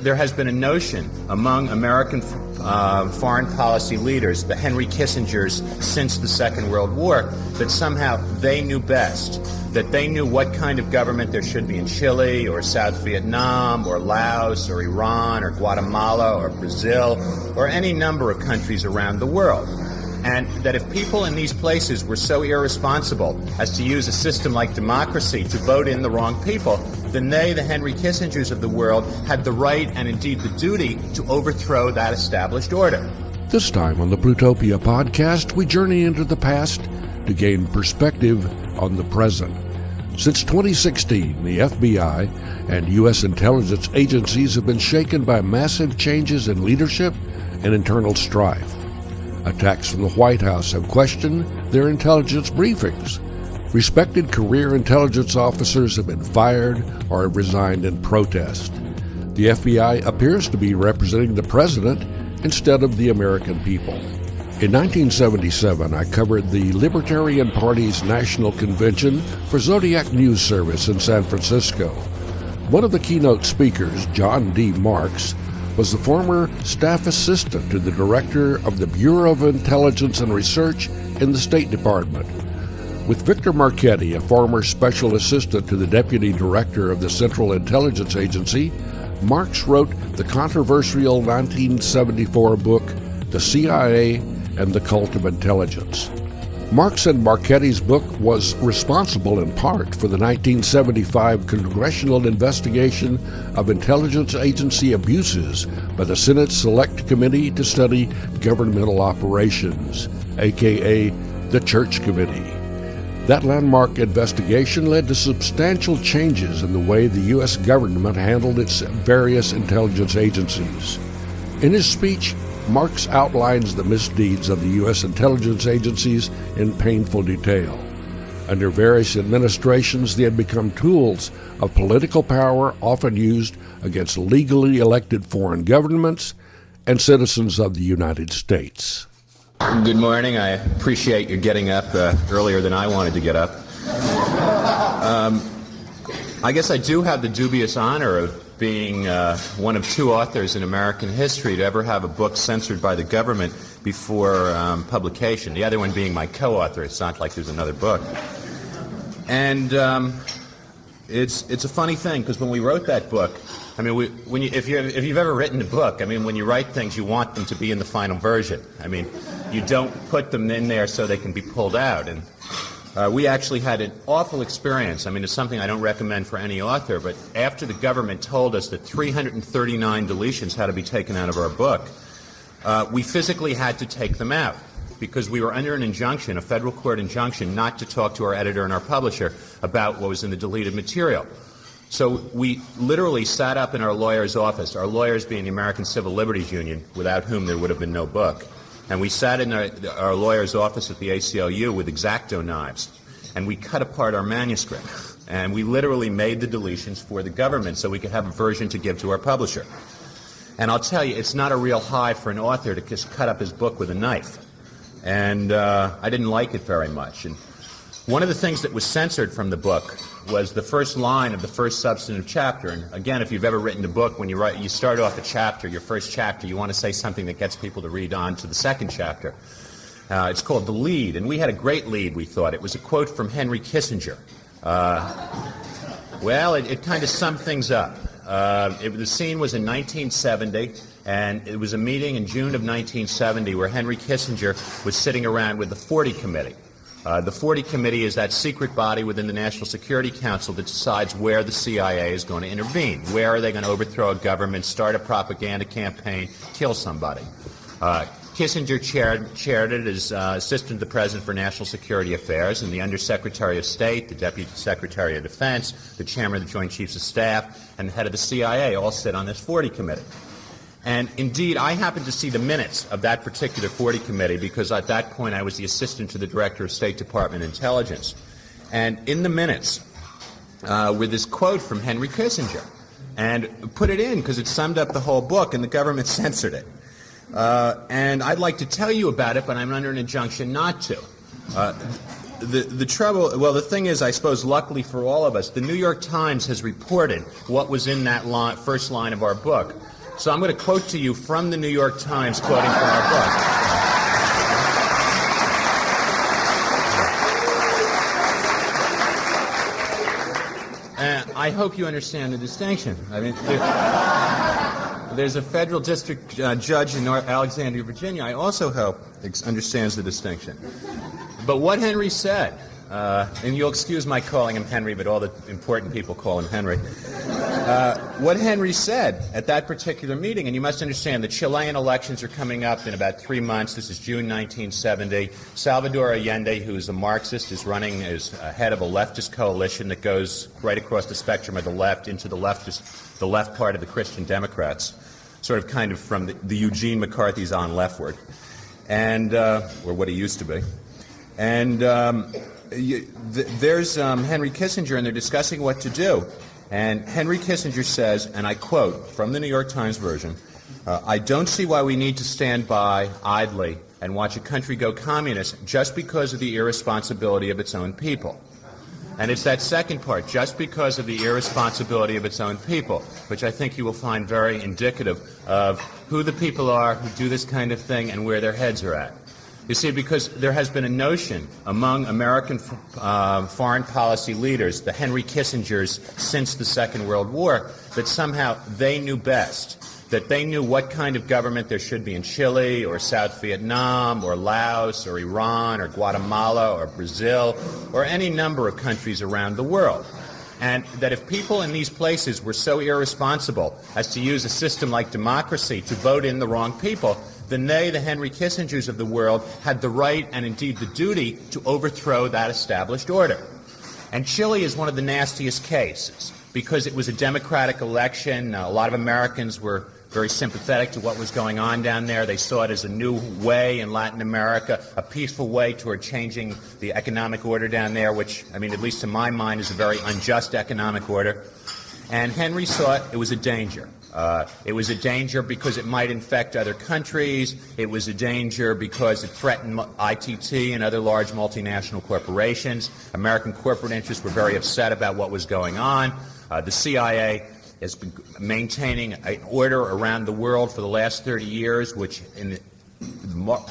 there has been a notion among American foreign policy leaders, the Henry Kissingers since the Second World War, that somehow they knew best, that they knew what kind of government there should be in Chile or South Vietnam or Laos or Iran or Guatemala or Brazil or any number of countries around the world. And that if people in these places were so irresponsible as to use a system like democracy to vote in the wrong people, then they, the Henry Kissingers of the world, had the right and indeed the duty to overthrow that established order. This time on the Plutopia podcast, we journey into the past to gain perspective on the present. Since 2016, the F.B.I. and U.S. intelligence agencies have been shaken by massive changes in leadership and internal strife. Attacks from the White House have questioned their intelligence briefings. Respected career intelligence officers have been fired or have resigned in protest. The FBI appears to be representing the president instead of the American people. In 1977, I covered the Libertarian Party's National Convention for Zodiac News Service in San Francisco. One of the keynote speakers, John D. Marks, was the former staff assistant to the director of the Bureau of Intelligence and Research in the State Department. With Victor Marchetti, a former special assistant to the deputy director of the Central Intelligence Agency, Marks wrote the controversial 1974 book, The C.I.A. and the Cult of Intelligence. Marks and Marchetti's book was responsible in part for the 1975 Congressional investigation of intelligence agency abuses by the Senate Select Committee to Study Governmental Operations, a.k.a. the Church Committee. That landmark investigation led to substantial changes in the way the U.S. government handled its various intelligence agencies. In his speech, Marks outlines the misdeeds of the U.S. intelligence agencies in painful detail. Under various administrations, they had become tools of political power often used against legally elected foreign governments and citizens of the United States. Good morning. I appreciate your getting up earlier than I wanted to get up. I guess I do have the dubious honor of being one of two authors in American history to ever have a book censored by the government before publication, the other one being my co-author. It's not like there's another book. And it's a funny thing, because when we wrote that book, I mean, if you've ever written a book, I mean, when you write things, you want them to be in the final version. I mean, you don't put them in there so they can be pulled out. And we actually had an awful experience. I mean, it's something I don't recommend for any author, but after the government told us that 339 deletions had to be taken out of our book, we physically had to take them out because we were under an injunction, a federal court injunction, not to talk to our editor and our publisher about what was in the deleted material. So we literally sat up in our lawyer's office, our lawyers being the American Civil Liberties Union, without whom there would have been no book. And we sat in our lawyer's office at the ACLU with X-Acto knives, and we cut apart our manuscript. And we literally made the deletions for the government so we could have a version to give to our publisher. And I'll tell you, it's not a real high for an author to just cut up his book with a knife. And I didn't like it very much. And one of the things that was censored from the book was the first line of the first substantive chapter. And again, if you've ever written a book, when you start off a chapter, your first chapter, you want to say something that gets people to read on to the second chapter. It's called the lead, and we had a great lead, we thought. It was a quote from Henry Kissinger. Well, it kind of summed things up. The scene was in 1970, and it was a meeting in June of 1970 where Henry Kissinger was sitting around with the 40 Committee. The 40 Committee is that secret body within the National Security Council that decides where the CIA is going to intervene. Where are they going to overthrow a government, start a propaganda campaign, kill somebody? Kissinger chaired it as Assistant to the President for National Security Affairs, and the Undersecretary of State, the Deputy Secretary of Defense, the Chairman of the Joint Chiefs of Staff, and the head of the CIA all sit on this 40 Committee. And indeed, I happened to see the minutes of that particular 40 Committee because at that point I was the assistant to the Director of State Department Intelligence. And in the minutes were this quote from Henry Kissinger. And put it in because it summed up the whole book, and the government censored it. And I'd like to tell you about it, but I'm under an injunction not to. the trouble, well, the thing is, I suppose, luckily for all of us, the New York Times has reported what was in that first line of our book. So I'm going to quote to you from the New York Times, quoting from our book. I hope you understand the distinction. I mean, there's a federal district judge in Alexandria, Virginia. I also hope understands the distinction. But what Henry said, and you'll excuse my calling him Henry, but all the important people call him Henry. What Henry said at that particular meeting, and you must understand the Chilean elections are coming up in about 3 months. This is June 1970. Salvador Allende, who is a Marxist, is running as head of a leftist coalition that goes right across the spectrum of the left into the left part of the Christian Democrats, sort of kind of from the Eugene McCarthy's on leftward, and or what he used to be. And there's Henry Kissinger, and they're discussing what to do. And Henry Kissinger says, and I quote from the New York Times version, I don't see why we need to stand by idly and watch a country go communist just because of the irresponsibility of its own people. And it's that second part, just because of the irresponsibility of its own people, which I think you will find very indicative of who the people are who do this kind of thing and where their heads are at. You see, because there has been a notion among American foreign policy leaders, the Henry Kissingers since the Second World War, that somehow they knew best, that they knew what kind of government there should be in Chile or South Vietnam or Laos or Iran or Guatemala or Brazil or any number of countries around the world. And that if people in these places were so irresponsible as to use a system like democracy to vote in the wrong people, then they, the Henry Kissingers of the world, had the right and indeed the duty to overthrow that established order. And Chile is one of the nastiest cases because it was a democratic election. A lot of Americans were very sympathetic to what was going on down there. They saw it as a new way in Latin America, a peaceful way toward changing the economic order down there, which, I mean, at least to my mind, is a very unjust economic order. And Henry saw it was a danger. It was a danger because it might infect other countries. It was a danger because it threatened ITT and other large multinational corporations. American corporate interests were very upset about what was going on. The CIA has been maintaining an order around the world for the last 30 years, which in the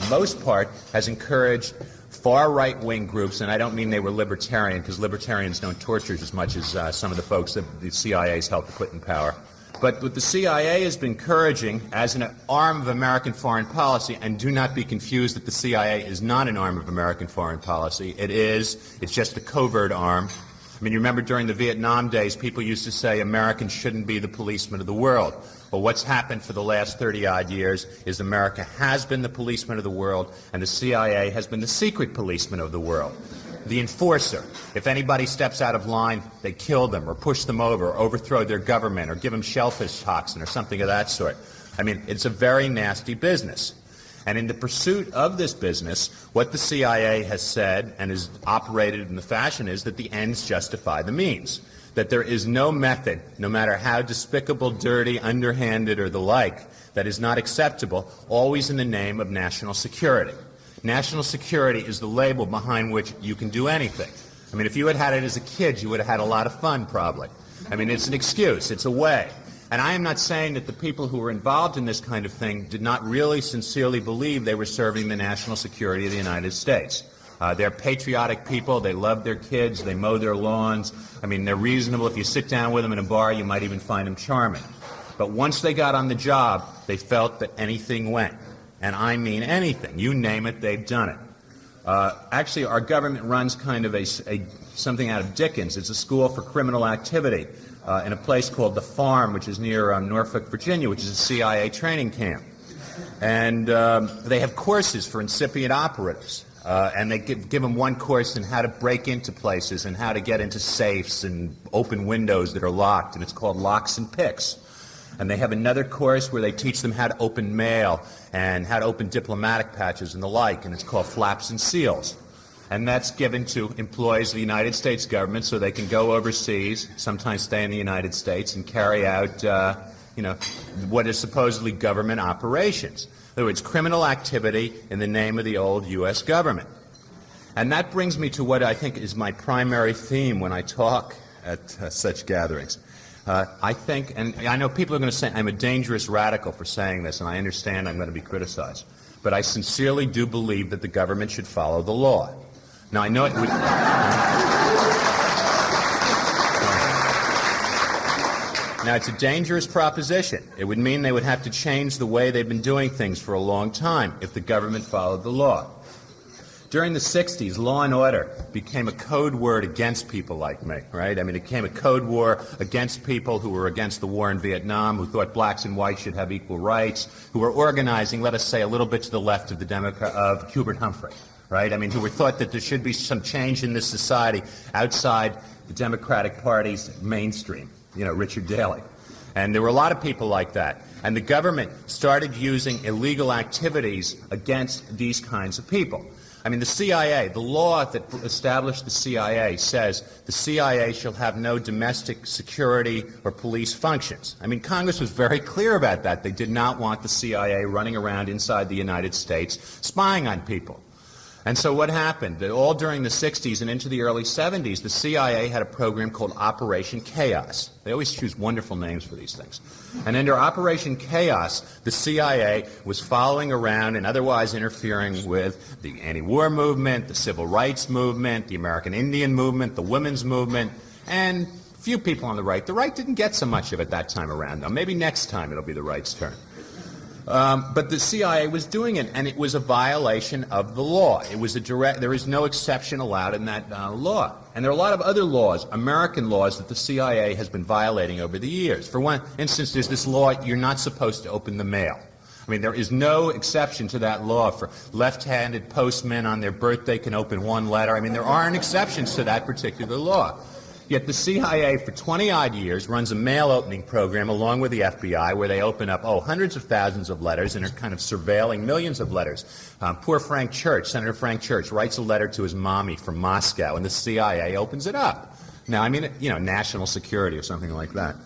most part has encouraged far right-wing groups, and I don't mean they were libertarian, because libertarians don't torture as much as some of the folks that the CIA has helped to put in power. But what the CIA has been encouraging as an arm of American foreign policy, and do not be confused that the CIA is not an arm of American foreign policy. It's just a covert arm. I mean, you remember during the Vietnam days, people used to say Americans shouldn't be the policemen of the world. Well, what's happened for the last 30-odd years is America has been the policeman of the world, and the CIA has been the secret policeman of the world. The enforcer. If anybody steps out of line, they kill them or push them over or overthrow their government or give them shellfish toxin or something of that sort. I mean, it's a very nasty business. And in the pursuit of this business, what the CIA has said and has operated in the fashion is that the ends justify the means. That there is no method, no matter how despicable, dirty, underhanded, or the like, that is not acceptable, always in the name of national security. National security is the label behind which you can do anything. I mean, if you had had it as a kid, you would have had a lot of fun, probably. I mean, it's an excuse. It's a way. And I am not saying that the people who were involved in this kind of thing did not really sincerely believe they were serving the national security of the United States. They're patriotic people. They love their kids. They mow their lawns. I mean, they're reasonable. If you sit down with them in a bar, you might even find them charming. But once they got on the job, they felt that anything went. And I mean anything. You name it, they've done it. Actually, our government runs kind of something out of Dickens. It's a school for criminal activity in a place called The Farm, which is near Norfolk, Virginia, which is a CIA training camp. And they have courses for incipient operatives. And they give them one course in how to break into places and how to get into safes and open windows that are locked, and it's called Locks and Picks. And they have another course where they teach them how to open mail and how to open diplomatic patches and the like, and it's called Flaps and Seals. And that's given to employees of the United States government so they can go overseas, sometimes stay in the United States, and carry out, what is supposedly government operations. In other words, criminal activity in the name of the old U.S. government. And that brings me to what I think is my primary theme when I talk at such gatherings. I think, and I know people are going to say I'm a dangerous radical for saying this, and I understand I'm going to be criticized, but I sincerely do believe that the government should follow the law. Now, I know it would... Now, it's a dangerous proposition. It would mean they would have to change the way they've been doing things for a long time if the government followed the law. During the 60s, law and order became a code word against people like me, right? I mean, it became a code war against people who were against the war in Vietnam, who thought blacks and whites should have equal rights, who were organizing, let us say, a little bit to the left of of Hubert Humphrey, right? I mean, who thought that there should be some change in this society outside the Democratic Party's mainstream, you know, Richard Daley. And there were a lot of people like that. And the government started using illegal activities against these kinds of people. I mean, the CIA, the law that established the CIA says the CIA shall have no domestic security or police functions. I mean, Congress was very clear about that. They did not want the CIA running around inside the United States spying on people. And so what happened? That all during the 60s and into the early 70s, the CIA had a program called Operation Chaos. They always choose wonderful names for these things. And under Operation Chaos, the CIA was following around and otherwise interfering with the anti-war movement, the civil rights movement, the American Indian movement, the women's movement, and a few people on the right. The right didn't get so much of it that time around, though. Maybe next time it'll be the right's turn. But the CIA was doing it, and it was a violation of the law. It was there is no exception allowed in that law. And there are a lot of other laws, American laws, that the CIA has been violating over the years. For one instance, there's this law, you're not supposed to open the mail. I mean, there is no exception to that law for left-handed postmen on their birthday can open one letter. I mean, there aren't exceptions to that particular law. Yet the CIA, for 20-odd years, runs a mail-opening program along with the F.B.I. where they open up, hundreds of thousands of letters and are kind of surveilling millions of letters. Poor Frank Church, Senator Frank Church, writes a letter to his mommy from Moscow, and the CIA opens it up. Now, I mean, national security or something like that.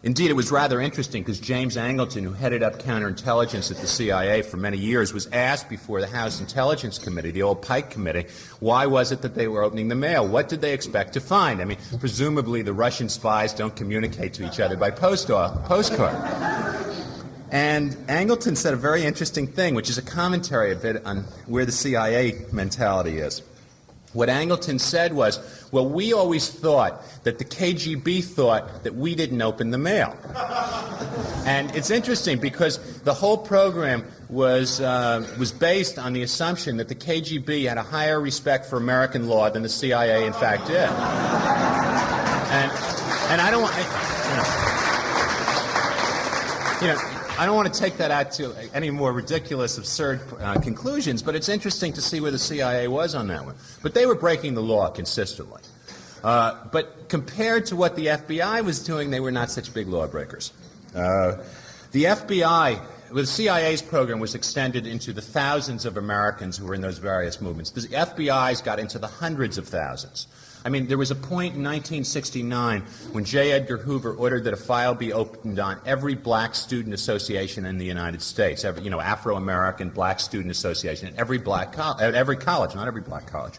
Indeed, it was rather interesting because James Angleton, who headed up counterintelligence at the CIA for many years, was asked before the House Intelligence Committee, the old Pike Committee, why was it that they were opening the mail? What did they expect to find? I mean, presumably the Russian spies don't communicate to each other by postcard. And Angleton said a very interesting thing, which is a commentary a bit on where the CIA mentality is. What Angleton said was, well, we always thought that the KGB thought that we didn't open the mail. And it's interesting because the whole program was based on the assumption that the KGB had a higher respect for American law than the CIA in fact did. And I don't want, I don't want to take that out to any more ridiculous, absurd conclusions, but it's interesting to see where the CIA was on that one. But they were breaking the law consistently. But compared to what the FBI was doing, they were not such big lawbreakers. The FBI, the CIA's program was extended into the thousands of Americans who were in those various movements. The FBI's got into the hundreds of thousands. I mean, there was a point in 1969 when J. Edgar Hoover ordered that a file be opened on every black student association in the United States, every, Afro-American black student association at every college, not every black college,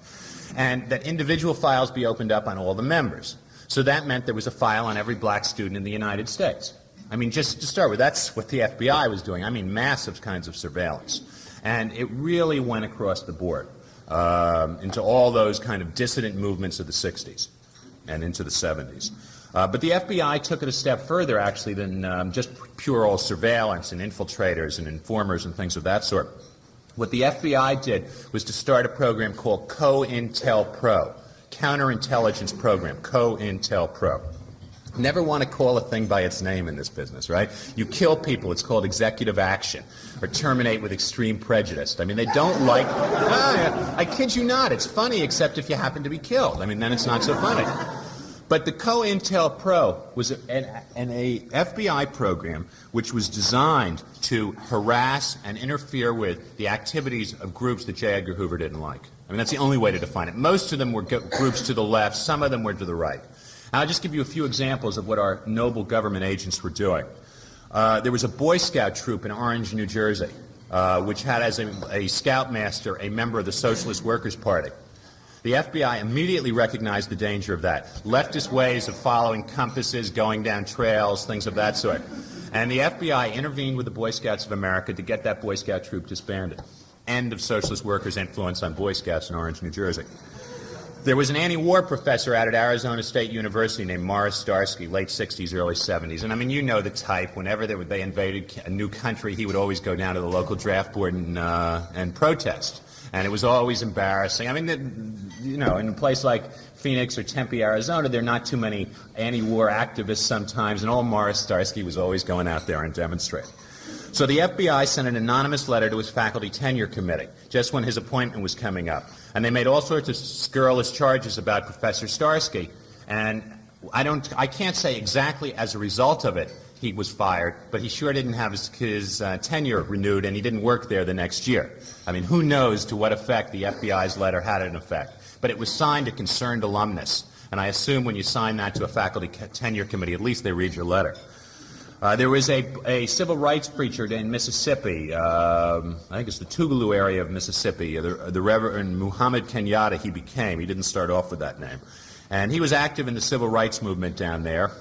and that individual files be opened up on all the members. So that meant there was a file on every black student in the United States. I mean, just to start with, that's what the FBI was doing. I mean, massive kinds of surveillance. And it really went across the board. Into all those kind of dissident movements of the 60s and into the 70s. But the FBI took it a step further, actually, than just pure old surveillance and infiltrators and informers and things of that sort. What the FBI did was to start a program called COINTELPRO, Counterintelligence Program, COINTELPRO. Never want to call a thing by its name in this business, right? You kill people, it's called executive action, or terminate with extreme prejudice. I mean, they don't like... I kid you not, it's funny except if you happen to be killed. I mean, then it's not so funny. But the COINTELPRO was an FBI program which was designed to harass and interfere with the activities of groups that J. Edgar Hoover didn't like. I mean, that's the only way to define it. Most of them were groups to the left, some of them were to the right. I'll just give you a few examples of what our noble government agents were doing. There was a Boy Scout troop in Orange, New Jersey. which had as a scoutmaster a member of the Socialist Workers' Party. The FBI immediately recognized the danger of that. Leftist ways of following compasses, going down trails, things of that sort. And the FBI intervened with the Boy Scouts of America to get that Boy Scout troop disbanded. End of Socialist workers' influence on Boy Scouts in Orange, New Jersey. There was an anti-war professor out at Arizona State University named Morris Starsky, late 60s, early 70s. And I mean, you know the type. Whenever they invaded a new country, he would always go down to the local draft board and protest. And it was always embarrassing. I mean, you know, in a place like Phoenix or Tempe, Arizona, there are not too many anti-war activists sometimes, and old Morris Starsky was always going out there and demonstrating. So the FBI sent an anonymous letter to his faculty tenure committee just when his appointment was coming up. And they made all sorts of scurrilous charges about Professor Starsky. And I can't say exactly as a result of it he was fired, but he sure didn't have his tenure renewed, and he didn't work there the next year. I mean, who knows to what effect the FBI's letter had an effect. But it was signed a concerned alumnus. And I assume when you sign that to a faculty tenure committee, at least they read your letter. There was a civil rights preacher in Mississippi, I think it's the Tougaloo area of Mississippi, the Reverend Muhammad Kenyatta he became. He didn't start off with that name. And he was active in the civil rights movement down there.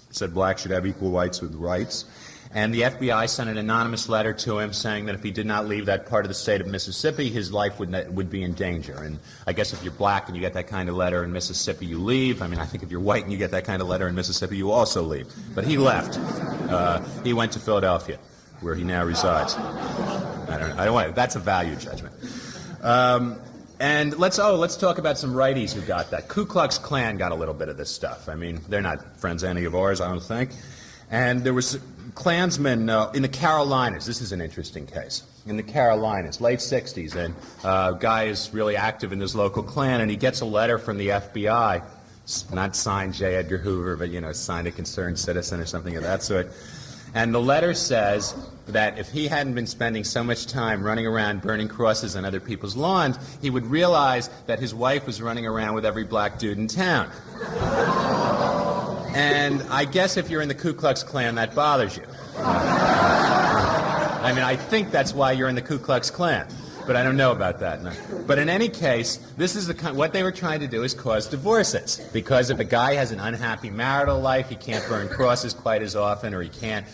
It said blacks should have equal rights with rights. And the FBI sent an anonymous letter to him saying that if he did not leave that part of the state of Mississippi, his life would be in danger. And I guess if you're black and you get that kind of letter in Mississippi, you leave. I mean, I think if you're white and you get that kind of letter in Mississippi, you also leave. But he left. He went to Philadelphia, where he now resides. I don't want. That's a value judgment. And let's talk about some righties who got that. Ku Klux Klan got a little bit of this stuff. I mean, they're not friends any of ours, I don't think. And there was Klansmen in the Carolinas. This is an interesting case. In the Carolinas, late 60s, and a guy is really active in this local Klan, and he gets a letter from the FBI, not signed J. Edgar Hoover, but, you know, signed a concerned citizen or something of that sort. And the letter says that if he hadn't been spending so much time running around burning crosses on other people's lawns, he would realize that his wife was running around with every black dude in town. And I guess if you're in the Ku Klux Klan, that bothers you. I mean, I think that's why you're in the Ku Klux Klan, but I don't know about that. No. But in any case, this is what they were trying to do is cause divorces. Because if a guy has an unhappy marital life, he can't burn crosses quite as often, or he can't,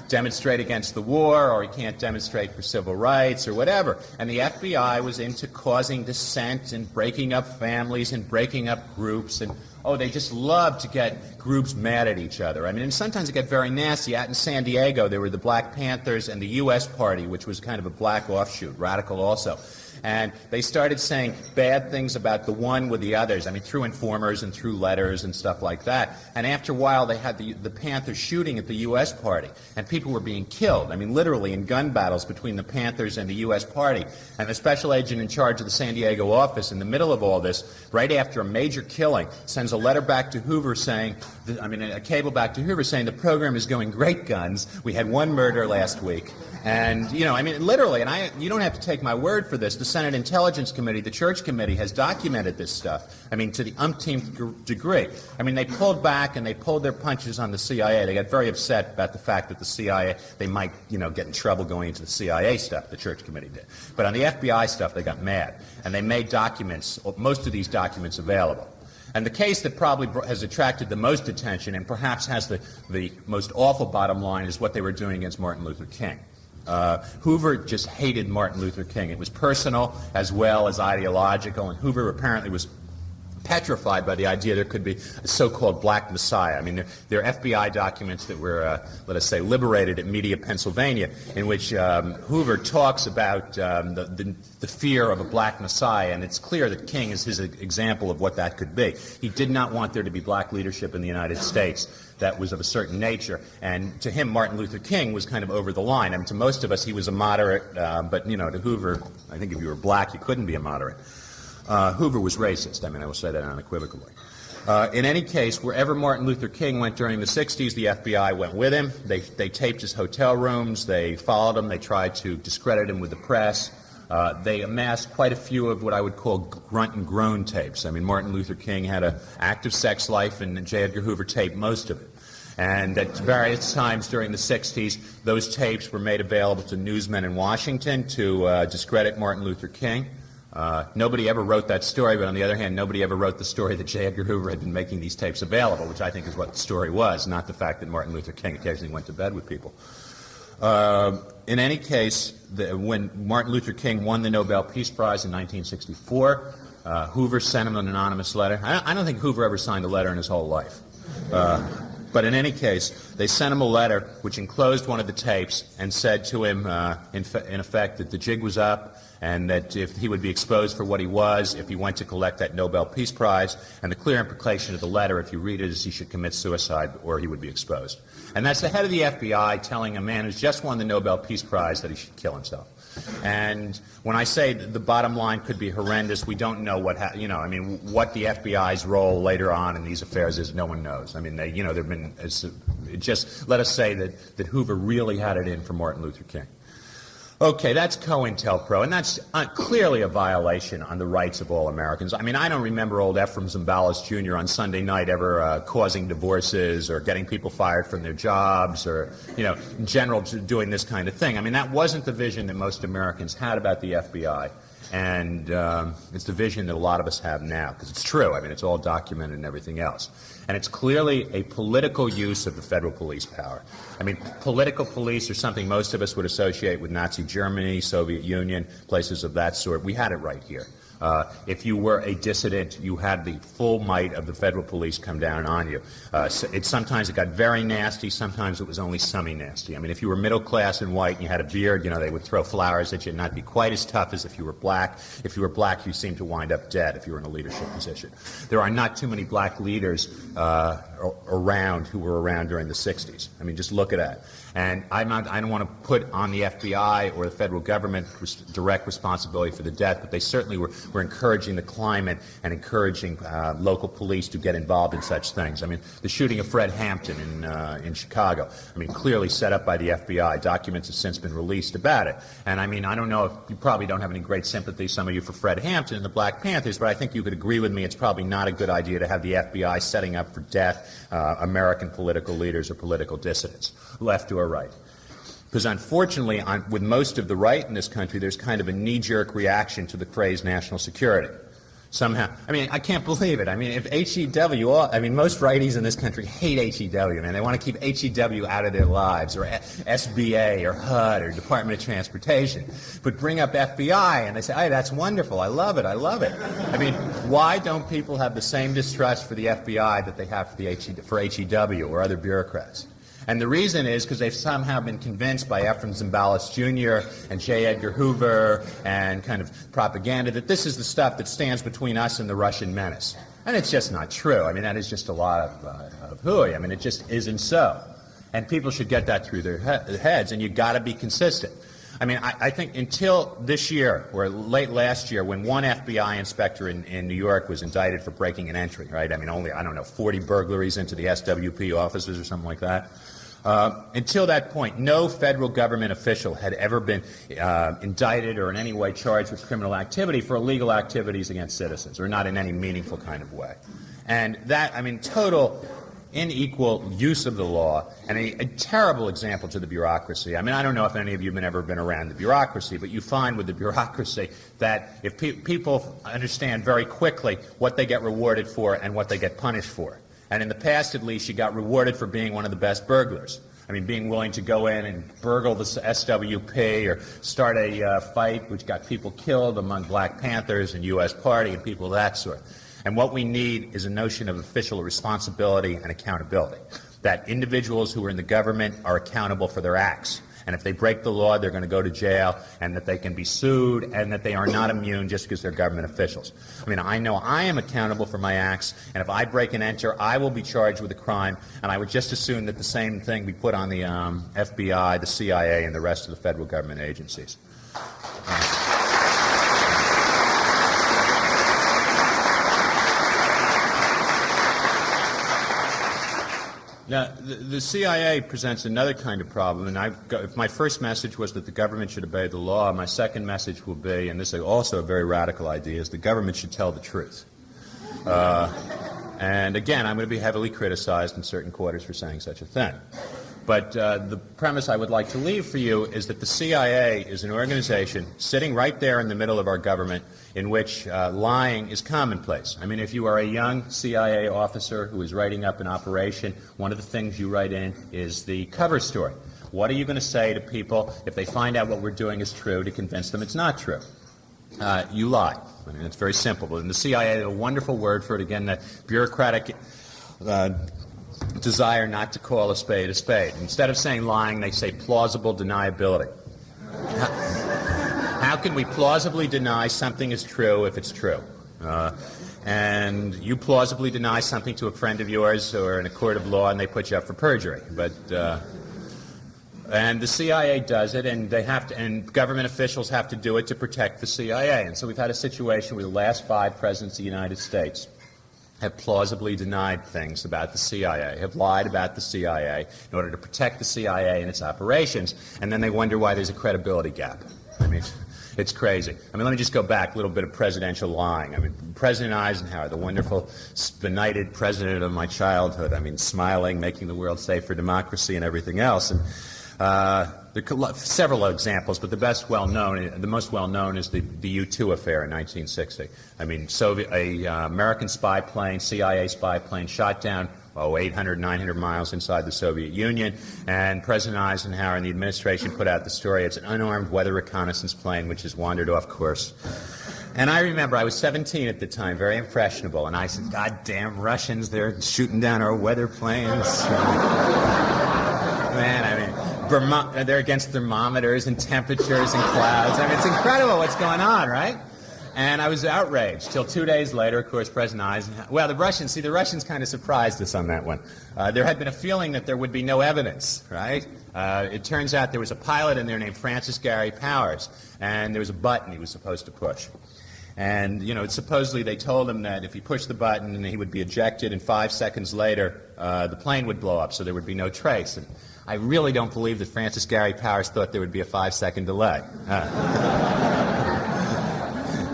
demonstrate against the war, or he can't demonstrate for civil rights, or whatever. And the FBI was into causing dissent and breaking up families and breaking up groups, and they just love to get groups mad at each other. I mean, and sometimes it get very nasty. Out in San Diego, there were the Black Panthers and the U.S. Party, which was kind of a black offshoot, radical also. And they started saying bad things about the one with the others, I mean, through informers and through letters and stuff like that. And after a while, they had the Panthers shooting at the U.S. Party, and people were being killed, I mean, literally in gun battles between the Panthers and the U.S. Party. And the special agent in charge of the San Diego office, in the middle of all this, right after a major killing, sends a letter back to Hoover saying, a cable back to Hoover saying the program is going great guns. We had one murder last week. And, literally, and you don't have to take my word for this, the Senate Intelligence Committee, the Church Committee, has documented this stuff, to the umpteenth degree. They pulled back and they pulled their punches on the CIA. They got very upset about the fact that the CIA, they might, get in trouble going into the CIA stuff, the Church Committee did. But on the FBI stuff, they got mad. And they made documents, most of these documents, available. And the case that probably has attracted the most attention and perhaps has the most awful bottom line is what they were doing against Martin Luther King. Hoover just hated Martin Luther King. It was personal as well as ideological, and Hoover apparently was petrified by the idea there could be a so-called black messiah. There are FBI documents that were, let us say, liberated at Media, Pennsylvania, in which Hoover talks about the fear of a black messiah, and it's clear that King is his example of what that could be. He did not want there to be black leadership in the United States that was of a certain nature, and to him, Martin Luther King was kind of over the line. To most of us, he was a moderate, but, to Hoover, I think if you were black, you couldn't be a moderate. Hoover was racist. I will say that unequivocally. In any case, wherever Martin Luther King went during the 60s, the FBI went with him. They taped his hotel rooms. They followed him. They tried to discredit him with the press. They amassed quite a few of what I would call grunt and groan tapes. Martin Luther King had an active sex life, and J. Edgar Hoover taped most of it. And at various times during the 60s, those tapes were made available to newsmen in Washington to discredit Martin Luther King. Nobody ever wrote that story, but on the other hand, nobody ever wrote the story that J. Edgar Hoover had been making these tapes available, which I think is what the story was, not the fact that Martin Luther King occasionally went to bed with people. In any case, when Martin Luther King won the Nobel Peace Prize in 1964, Hoover sent him an anonymous letter. I don't think Hoover ever signed a letter in his whole life. But in any case, they sent him a letter which enclosed one of the tapes and said to him, in effect, that the jig was up and that if he would be exposed for what he was if he went to collect that Nobel Peace Prize, and the clear implication of the letter, if you read it, is he should commit suicide or he would be exposed. And that's the head of the FBI telling a man who's just won the Nobel Peace Prize that he should kill himself. And when I say the bottom line could be horrendous, we don't know what what the FBI's role later on in these affairs is. No one knows. I mean, there've been just let us say that Hoover really had it in for Martin Luther King. Okay, that's COINTELPRO, and that's clearly a violation on the rights of all Americans. I mean, I don't remember old Ephraim Zimbalist Jr. on Sunday night ever causing divorces or getting people fired from their jobs or, in general doing this kind of thing. I mean, that wasn't the vision that most Americans had about the FBI, and it's the vision that a lot of us have now, because it's true. I mean, it's all documented and everything else. And it's clearly a political use of the federal police power. I mean, political police are something most of us would associate with Nazi Germany, Soviet Union, places of that sort. We had it right here. If you were a dissident, you had the full might of the federal police come down on you. Sometimes it got very nasty. Sometimes it was only semi-nasty. I mean, if you were middle class and white and you had a beard, they would throw flowers at you and not be quite as tough as if you were black. If you were black, you seemed to wind up dead if you were in a leadership position. There are not too many black leaders around who were around during the 60s. I mean, just look at that. And I don't want to put on the FBI or the federal government direct responsibility for the death, but they certainly were encouraging the climate and encouraging local police to get involved in such things. I mean, the shooting of Fred Hampton in Chicago, I mean, clearly set up by the FBI. Documents have since been released about it. And I mean, I don't know if you probably don't have any great sympathy, some of you, for Fred Hampton and the Black Panthers, but I think you could agree with me it's probably not a good idea to have the FBI setting up for death American political leaders or political dissidents, left or right. Because unfortunately, with most of the right in this country, there's kind of a knee-jerk reaction to the phrase national security. Somehow, I mean, I can't believe it. I mean, if HEW, most righties in this country hate HEW, man. They want to keep HEW out of their lives, or SBA, or HUD, or Department of Transportation. But bring up FBI, and they say, hey, that's wonderful. I love it. I love it. I mean, why don't people have the same distrust for the FBI that they have for HEW or other bureaucrats? And the reason is because they've somehow been convinced by Ephraim Zimbalist Jr. and J. Edgar Hoover and kind of propaganda that this is the stuff that stands between us and the Russian menace. And it's just not true. I mean, that is just a lot of hooey. I mean, it just isn't so. And people should get that through their heads, and you've got to be consistent. I mean, I think until this year, or late last year, when one FBI inspector in New York was indicted for breaking and entering, right? I mean, only, 40 burglaries into the SWP offices or something like that. Until that point, no federal government official had ever been indicted or in any way charged with criminal activity for illegal activities against citizens, or not in any meaningful kind of way. And that, total unequal use of the law, and a terrible example to the bureaucracy. I mean, I don't know if any of you have ever been around the bureaucracy, but you find with the bureaucracy that if people understand very quickly what they get rewarded for and what they get punished for. And in the past, at least, you got rewarded for being one of the best burglars. I mean, being willing to go in and burgle the SWP or start a fight which got people killed among Black Panthers and U.S. Party and people of that sort. And what we need is a notion of official responsibility and accountability, that individuals who are in the government are accountable for their acts. And if they break the law, they're going to go to jail, and that they can be sued, and that they are not immune just because they're government officials. I mean, I know I am accountable for my acts, and if I break and enter, I will be charged with a crime, and I would just assume that the same thing be put on the FBI, the C.I.A., and the rest of the federal government agencies. Now, the CIA presents another kind of problem, and if my first message was that the government should obey the law, my second message will be, and this is also a very radical idea, is the government should tell the truth. And again, I'm going to be heavily criticized in certain quarters for saying such a thing. But the premise I would like to leave for you is that the CIA is an organization sitting right there in the middle of our government in which lying is commonplace. I mean, if you are a young CIA officer who is writing up an operation, one of the things you write in is the cover story. What are you going to say to people if they find out what we're doing is true to convince them it's not true? You lie. I mean, it's very simple. And the CIA has a wonderful word for it, again, that bureaucratic desire not to call a spade a spade. Instead of saying lying, they say plausible deniability. How can we plausibly deny something is true if it's true? And you plausibly deny something to a friend of yours or in a court of law and they put you up for perjury. And the CIA does it, and they have to, and government officials have to do it to protect the CIA. And so we've had a situation where the last 5 presidents of the United States have plausibly denied things about the CIA, have lied about the CIA in order to protect the CIA and its operations, and then they wonder why there's a credibility gap. I mean, it's crazy. I mean, let me just go back, a little bit of presidential lying. I mean, President Eisenhower, the wonderful, benighted president of my childhood, I mean, smiling, making the world safe for democracy and everything else. And there are several examples, but the most well-known is the U-2 affair in 1960. I mean, American spy plane, CIA spy plane, shot down 800, 900 miles inside the Soviet Union, and President Eisenhower and the administration put out the story. It's an unarmed weather reconnaissance plane which has wandered off course. And I remember I was 17 at the time, very impressionable, and I said, "God damn Russians, they're shooting down our weather planes." Man, I mean, they're against thermometers and temperatures and clouds. I mean, it's incredible what's going on, right? And I was outraged till 2 days later, of course, President Eisenhower. Well, the Russians kind of surprised us on that one. There had been a feeling that there would be no evidence, right? It turns out there was a pilot in there named Francis Gary Powers, and there was a button he was supposed to push. And, supposedly they told him that if he pushed the button, he would be ejected, and 5 seconds later, the plane would blow up, so there would be no trace. And I really don't believe that Francis Gary Powers thought there would be a 5-second delay.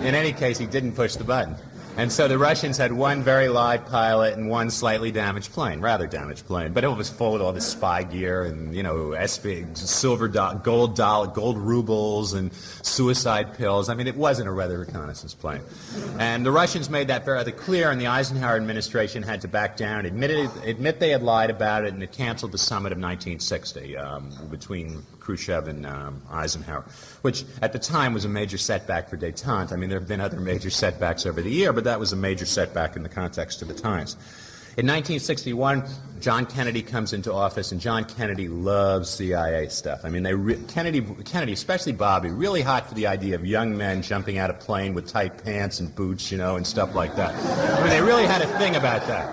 In any case, he didn't push the button. And so the Russians had one very live pilot and one slightly damaged plane, rather damaged plane. But it was full of all this spy gear and, silver, gold rubles and suicide pills. I mean, it wasn't a weather reconnaissance plane. And the Russians made that very clear, and the Eisenhower administration had to back down, admit they had lied about it, and it canceled the summit of 1960 between Khrushchev and Eisenhower, which at the time was a major setback for détente. I mean, there have been other major setbacks over the year, but that was a major setback in the context of the times. In 1961, John Kennedy comes into office, and John Kennedy loves CIA stuff. I mean, Kennedy, especially Bobby, really hot for the idea of young men jumping out of plane with tight pants and boots, and stuff like that. I mean, they really had a thing about that.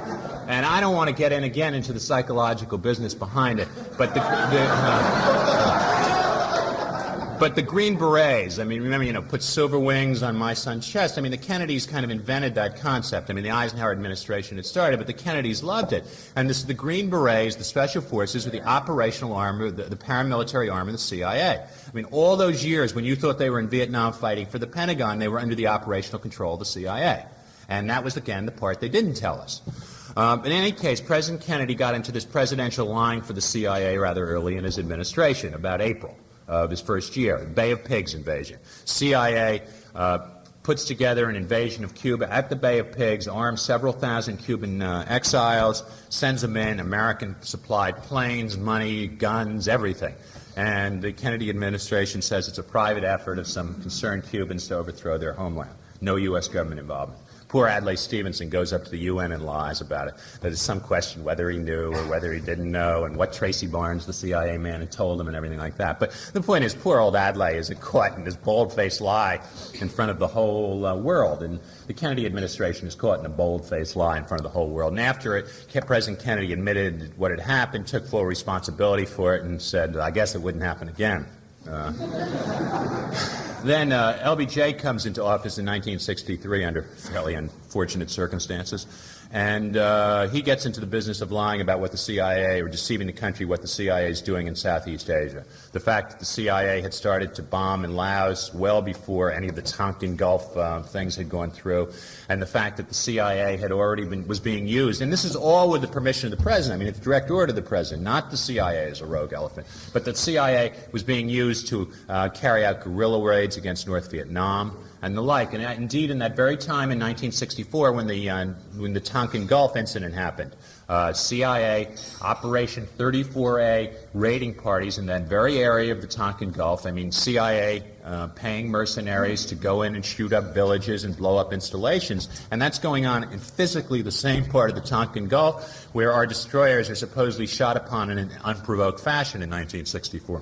And I don't want to get into the psychological business behind it, but the Green Berets, I mean, remember, put silver wings on my son's chest. I mean, the Kennedys kind of invented that concept. I mean, the Eisenhower administration had started, but the Kennedys loved it. And the Green Berets, the special forces, were the operational arm, the paramilitary arm of the CIA. I mean, all those years when you thought they were in Vietnam fighting for the Pentagon, they were under the operational control of the CIA. And that was, again, the part they didn't tell us. In any case, President Kennedy got into this presidential lying for the CIA rather early in his administration, about April of his first year, the Bay of Pigs invasion. CIA puts together an invasion of Cuba at the Bay of Pigs, arms several thousand Cuban exiles, sends them in, American-supplied planes, money, guns, everything. And the Kennedy administration says it's a private effort of some concerned Cubans to overthrow their homeland. No U.S. government involvement. Poor Adlai Stevenson goes up to the UN and lies about it. There's some question whether he knew or whether he didn't know, and what Tracy Barnes, the CIA man, had told him and everything like that. But the point is, poor old Adlai is caught in this bold-faced lie in front of the whole world. And the Kennedy administration is caught in a bold-faced lie in front of the whole world. And after it, President Kennedy admitted what had happened, took full responsibility for it, and said, I guess it wouldn't happen again. Then LBJ comes into office in 1963 under fairly unfortunate circumstances, And he gets into the business of lying about what the CIA, or deceiving the country what the CIA is doing in Southeast Asia. The fact that the CIA had started to bomb in Laos well before any of the Tonkin Gulf things had gone through, and the fact that the CIA had already was being used, and this is all with the permission of the president. I mean, it's direct order of the president, not the CIA as a rogue elephant, but the CIA was being used to carry out guerrilla raids against North Vietnam and the like. And indeed, in that very time in 1964, when the Tonkin Gulf incident happened, CIA Operation 34A raiding parties in that very area of the Tonkin Gulf. I mean, CIA paying mercenaries to go in and shoot up villages and blow up installations, and that's going on in physically the same part of the Tonkin Gulf where our destroyers are supposedly shot upon in an unprovoked fashion in 1964.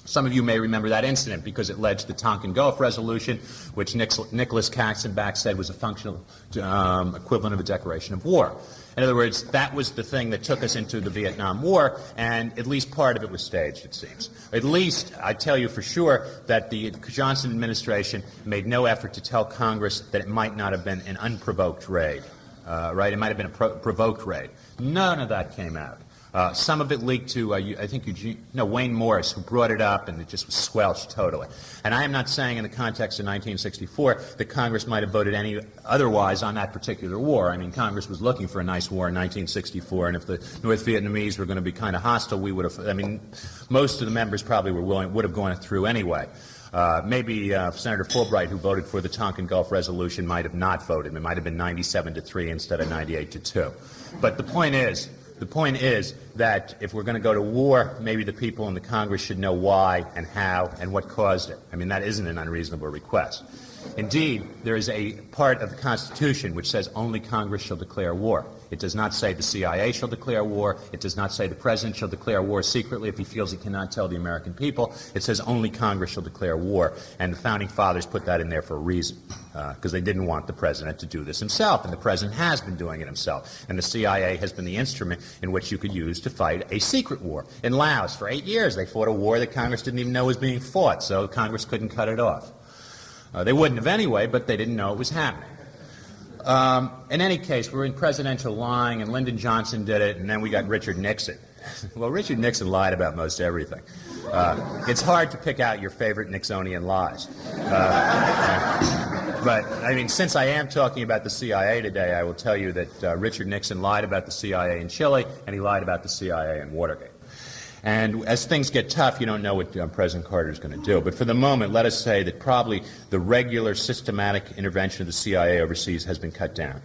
Some of you may remember that incident because it led to the Tonkin Gulf Resolution, which Nicholas Katzenbach said was a functional equivalent of a declaration of war. In other words, that was the thing that took us into the Vietnam War, and at least part of it was staged, it seems. At least, I tell you for sure that the Johnson administration made no effort to tell Congress that it might not have been an unprovoked raid, right? It might have been a provoked raid. None of that came out. Some of it leaked to, I think, Wayne Morris, who brought it up, and it just was squelched totally. And I am not saying in the context of 1964 that Congress might have voted any otherwise on that particular war. I mean, Congress was looking for a nice war in 1964, and if the North Vietnamese were going to be kind of hostile, we would have, I mean, most of the members probably would have gone through anyway. Maybe Senator Fulbright, who voted for the Tonkin Gulf Resolution, might have not voted. It might have been 97-3 instead of 98-2. But the point is that if we're going to go to war, maybe the people in the Congress should know why and how and what caused it. I mean, that isn't an unreasonable request. Indeed, there is a part of the Constitution which says only Congress shall declare war. It does not say the CIA shall declare war. It does not say the President shall declare war secretly if he feels he cannot tell the American people. It says only Congress shall declare war. And the Founding Fathers put that in there for a reason, because they didn't want the President to do this himself. And the President has been doing it himself. And the CIA has been the instrument in which you could use to fight a secret war. In Laos, for 8 years, they fought a war that Congress didn't even know was being fought, so Congress couldn't cut it off. They wouldn't have anyway, but they didn't know it was happening. In any case, we're in presidential lying, and Lyndon Johnson did it, and then we got Richard Nixon. Well, Richard Nixon lied about most everything. It's hard to pick out your favorite Nixonian lies. But, I mean, since I am talking about the CIA today, I will tell you that Richard Nixon lied about the CIA in Chile, and he lied about the CIA in Watergate. And as things get tough, you don't know what President Carter is going to do. But for the moment, let us say that probably the regular systematic intervention of the CIA overseas has been cut down.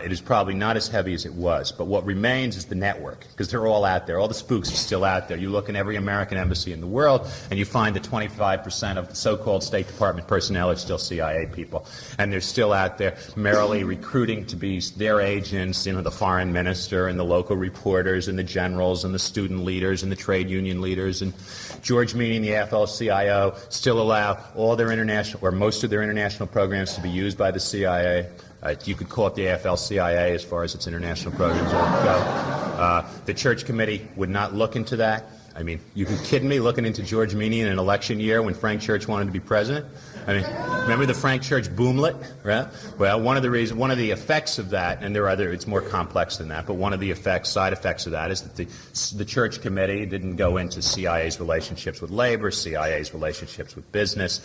It is probably not as heavy as it was. But what remains is the network, because they're all out there. All the spooks are still out there. You look in every American embassy in the world, and you find that 25% of the so-called State Department personnel are still CIA people. And they're still out there merrily recruiting to be their agents, you know, the foreign minister and the local reporters and the generals and the student leaders and the trade union leaders. And George Meany and the AFL-CIO still allow all their international, or most of their international programs to be used by the CIA. You could call it the AFL-CIA as far as its international programs go. The Church Committee would not look into that. I mean, you can kid me, looking into George Meany in an election year when Frank Church wanted to be president? I mean, remember the Frank Church boomlet? Right? Well, one of the effects of that, and there are other, it's more complex than that, but one of the side effects of that is that the Church Committee didn't go into CIA's relationships with labor, CIA's relationships with business,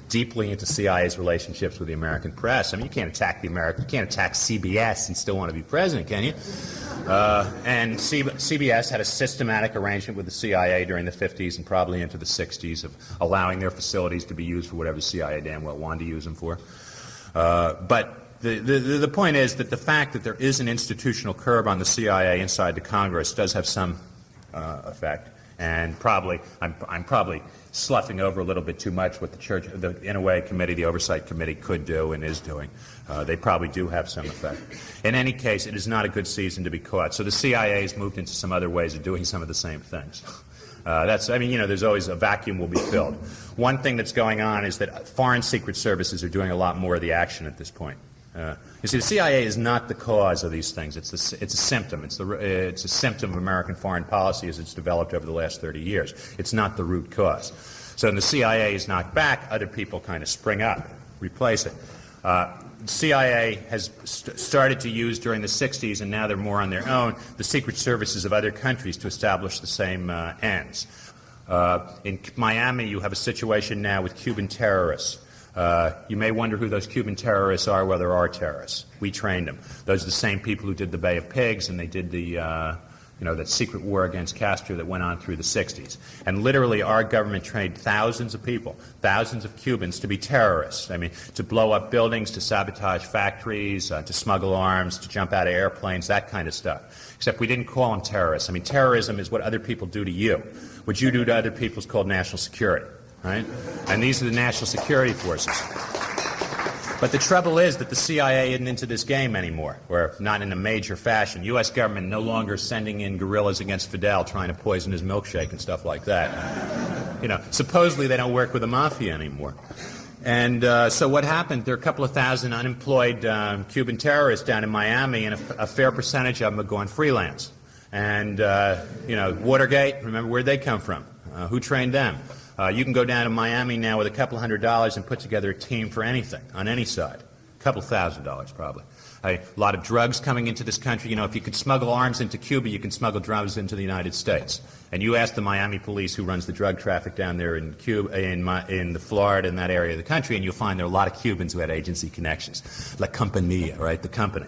deeply into CIA's relationships with the American press. I mean, you can't attack CBS and still want to be president, can you? And CBS had a systematic arrangement with the CIA during the 50s and probably into the 60s of allowing their facilities to be used for whatever the CIA damn well wanted to use them for. But the point is that the fact that there is an institutional curb on the CIA inside the Congress does have some effect. And probably, I'm probably sloughing over a little bit too much what the Inouye Committee, the Oversight Committee, could do and is doing. They probably do have some effect. In any case, it is not a good season to be caught. So the CIA has moved into some other ways of doing some of the same things. There's always a vacuum will be filled. One thing that's going on is that foreign secret services are doing a lot more of the action at this point. You see, the CIA is not the cause of these things. It's a symptom. It's a symptom of American foreign policy as it's developed over the last 30 years. It's not the root cause. So when the CIA is knocked back, other people kind of spring up, replace it. CIA has started to use during the 60s, and now they're more on their own, the secret services of other countries to establish the same ends. In Miami, you have a situation now with Cuban terrorists. You may wonder who those Cuban terrorists are. Well, there are terrorists. We trained them. Those are the same people who did the Bay of Pigs, and they did the that secret war against Castro that went on through the 60s. And literally our government trained thousands of people, thousands of Cubans, to be terrorists. I mean, to blow up buildings, to sabotage factories, to smuggle arms, to jump out of airplanes, that kind of stuff. Except we didn't call them terrorists. I mean, terrorism is what other people do to you. What you do to other people is called national security, right? And these are the national security forces. But the trouble is that the CIA isn't into this game anymore, or not in a major fashion. U.S. government no longer sending in guerrillas against Fidel trying to poison his milkshake and stuff like that. Supposedly they don't work with the mafia anymore. And so what happened, there are a couple of thousand unemployed Cuban terrorists down in Miami, and a fair percentage of them are going freelance. And, Watergate, remember, where'd they come from? Who trained them? You can go down to Miami now with a couple $100 and put together a team for anything, on any side. A couple $1,000 probably. A lot of drugs coming into this country. If you could smuggle arms into Cuba, you can smuggle drugs into the United States. And you ask the Miami police who runs the drug traffic down there in Cuba, in the Florida, in that area of the country, and you'll find there are a lot of Cubans who had agency connections. La Compañía, right, the company.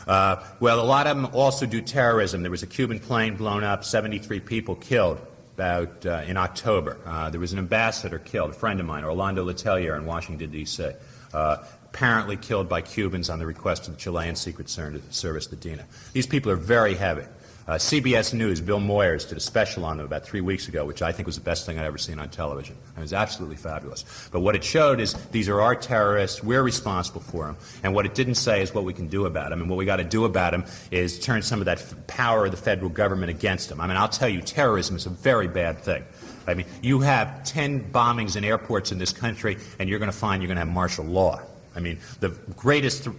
Well, a lot of them also do terrorism. There was a Cuban plane blown up, 73 people killed. About in October. There was an ambassador killed, a friend of mine, Orlando Letelier in Washington, D.C., apparently killed by Cubans on the request of the Chilean Secret Service, the DINA. These people are very heavy. CBS News, Bill Moyers, did a special on them about 3 weeks ago, which I think was the best thing I'd ever seen on television. It was absolutely fabulous. But what it showed is these are our terrorists, we're responsible for them, and what it didn't say is what we can do about them. And what we got to do about them is turn some of that power of the federal government against them. I mean, I'll tell you, terrorism is a very bad thing. I mean, you have 10 bombings in airports in this country, and you're going to find you're going to have martial law. I mean,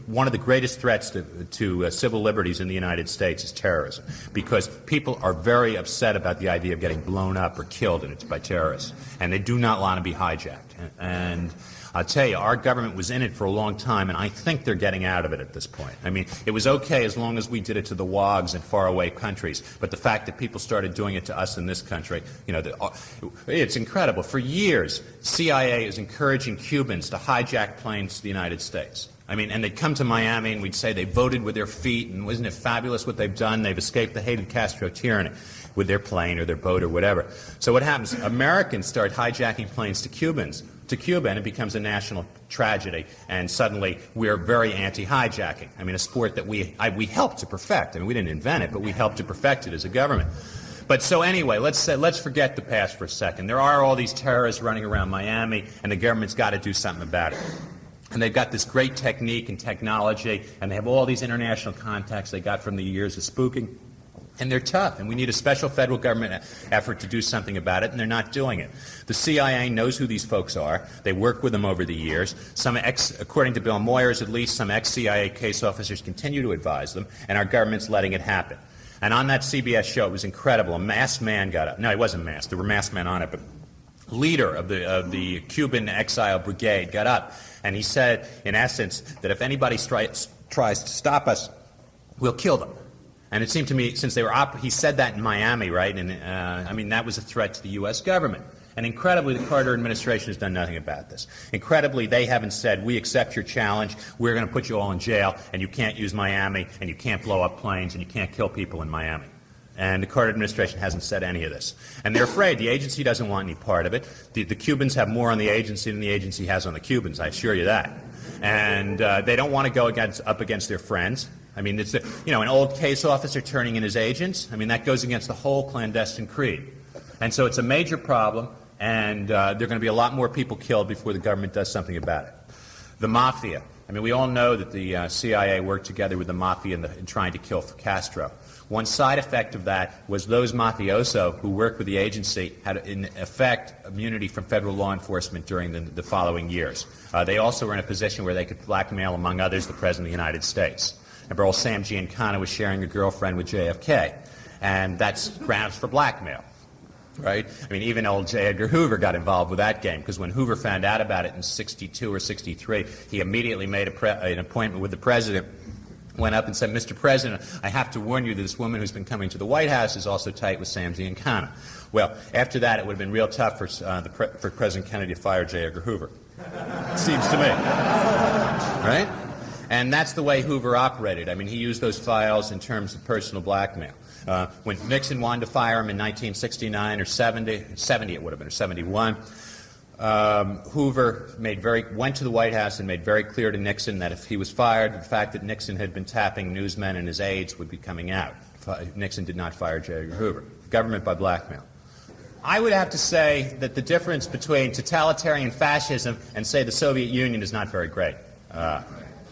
one of the greatest threats to civil liberties in the United States is terrorism, because people are very upset about the idea of getting blown up or killed by terrorists, and they do not want to be hijacked. And I'll tell you, our government was in it for a long time, and I think they're getting out of it at this point. I mean, it was okay as long as we did it to the WOGs in faraway countries, but the fact that people started doing it to us in this country, it's incredible. For years, C.I.A. is encouraging Cubans to hijack planes to the United States. I mean, and they'd come to Miami and we'd say they voted with their feet, and wasn't it fabulous what they've done? They've escaped the hated Castro tyranny with their plane or their boat or whatever. So what happens? Americans start hijacking planes to Cuba, and it becomes a national tragedy, and suddenly we're very anti-hijacking. I mean, a sport that we helped to perfect. I mean, we didn't invent it, but we helped to perfect it as a government. But so anyway, let's forget the past for a second. There are all these terrorists running around Miami, and the government's got to do something about it. And they've got this great technique and technology, and they have all these international contacts they got from the years of spooking. And they're tough, and we need a special federal government effort to do something about it, and they're not doing it. The CIA knows who these folks are. They work with them over the years. According to Bill Moyers, at least, some ex-CIA case officers continue to advise them, and our government's letting it happen. And on that CBS show, it was incredible. A masked man got up. No, he wasn't masked. There were masked men on it, but leader of the Cuban exile brigade got up, and he said, in essence, that if anybody tries to stop us, we'll kill them. And it seemed to me, since he said that in Miami, right? And I mean, that was a threat to the U.S. government. And incredibly, the Carter administration has done nothing about this. Incredibly, they haven't said, we accept your challenge, we're going to put you all in jail, and you can't use Miami, and you can't blow up planes, and you can't kill people in Miami. And the Carter administration hasn't said any of this. And they're afraid. The agency doesn't want any part of it. The Cubans have more on the agency than the agency has on the Cubans, I assure you that. And they don't want to go up against their friends. I mean, it's an old case officer turning in his agents. I mean, that goes against the whole clandestine creed. And so it's a major problem, and there are going to be a lot more people killed before the government does something about it. The mafia. I mean, we all know that the CIA worked together with the mafia in trying to kill Castro. One side effect of that was those mafioso who worked with the agency had, in effect, immunity from federal law enforcement during the following years. They also were in a position where they could blackmail, among others, the President of the United States. Remember, old Sam Giancana was sharing a girlfriend with JFK, and that's grounds for blackmail. right? I mean, even old J. Edgar Hoover got involved with that game, because when Hoover found out about it in 62 or 63, he immediately made an appointment with the president, went up and said, Mr. President, I have to warn you that this woman who's been coming to the White House is also tight with Sam Giancana. Well, after that, it would have been real tough for President Kennedy to fire J. Edgar Hoover. Seems to me. Right? And that's the way Hoover operated. I mean, he used those files in terms of personal blackmail. When Nixon wanted to fire him in 1969 or 70 it would have been, or 71, Hoover went to the White House and made very clear to Nixon that if he was fired, the fact that Nixon had been tapping newsmen and his aides would be coming out. Nixon did not fire J. Edgar Hoover. Government by blackmail. I would have to say that the difference between totalitarian fascism and, say, the Soviet Union is not very great.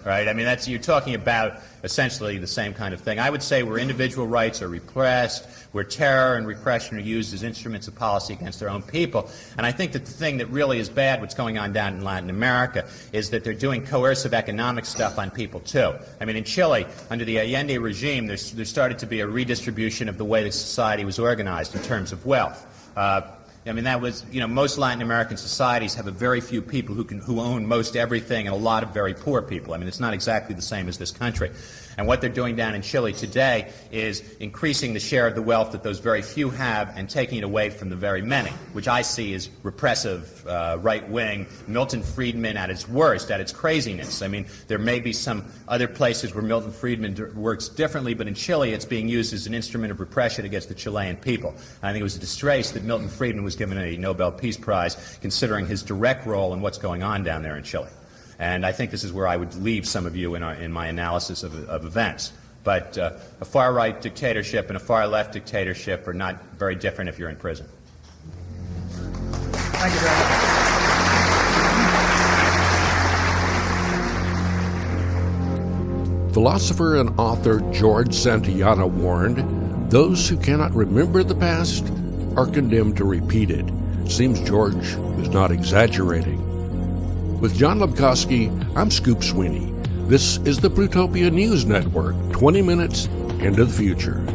Right? I mean, you're talking about essentially the same kind of thing. I would say where individual rights are repressed, where terror and repression are used as instruments of policy against their own people. And I think that the thing that really is bad, what's going on down in Latin America, is that they're doing coercive economic stuff on people, too. I mean, in Chile, under the Allende regime, there started to be a redistribution of the way the society was organized in terms of wealth. I mean, that was, most Latin American societies have a very few people who own most everything, and a lot of very poor people. I mean, it's not exactly the same as this country. And what they're doing down in Chile today is increasing the share of the wealth that those very few have and taking it away from the very many, which I see as repressive, right-wing, Milton Friedman at its worst, at its craziness. I mean, there may be some other places where Milton Friedman works differently, but in Chile it's being used as an instrument of repression against the Chilean people. And I think it was a disgrace that Milton Friedman was given a Nobel Peace Prize, considering his direct role in what's going on down there in Chile. And I think this is where I would leave some of you in my analysis of events. But a far-right dictatorship and a far-left dictatorship are not very different if you're in prison. Thank you very much. Philosopher and author George Santayana warned, those who cannot remember the past are condemned to repeat it. Seems George is not exaggerating. With John Lebkowski, I'm Scoop Sweeney. This is the Plutopia News Network, 20 minutes into the future.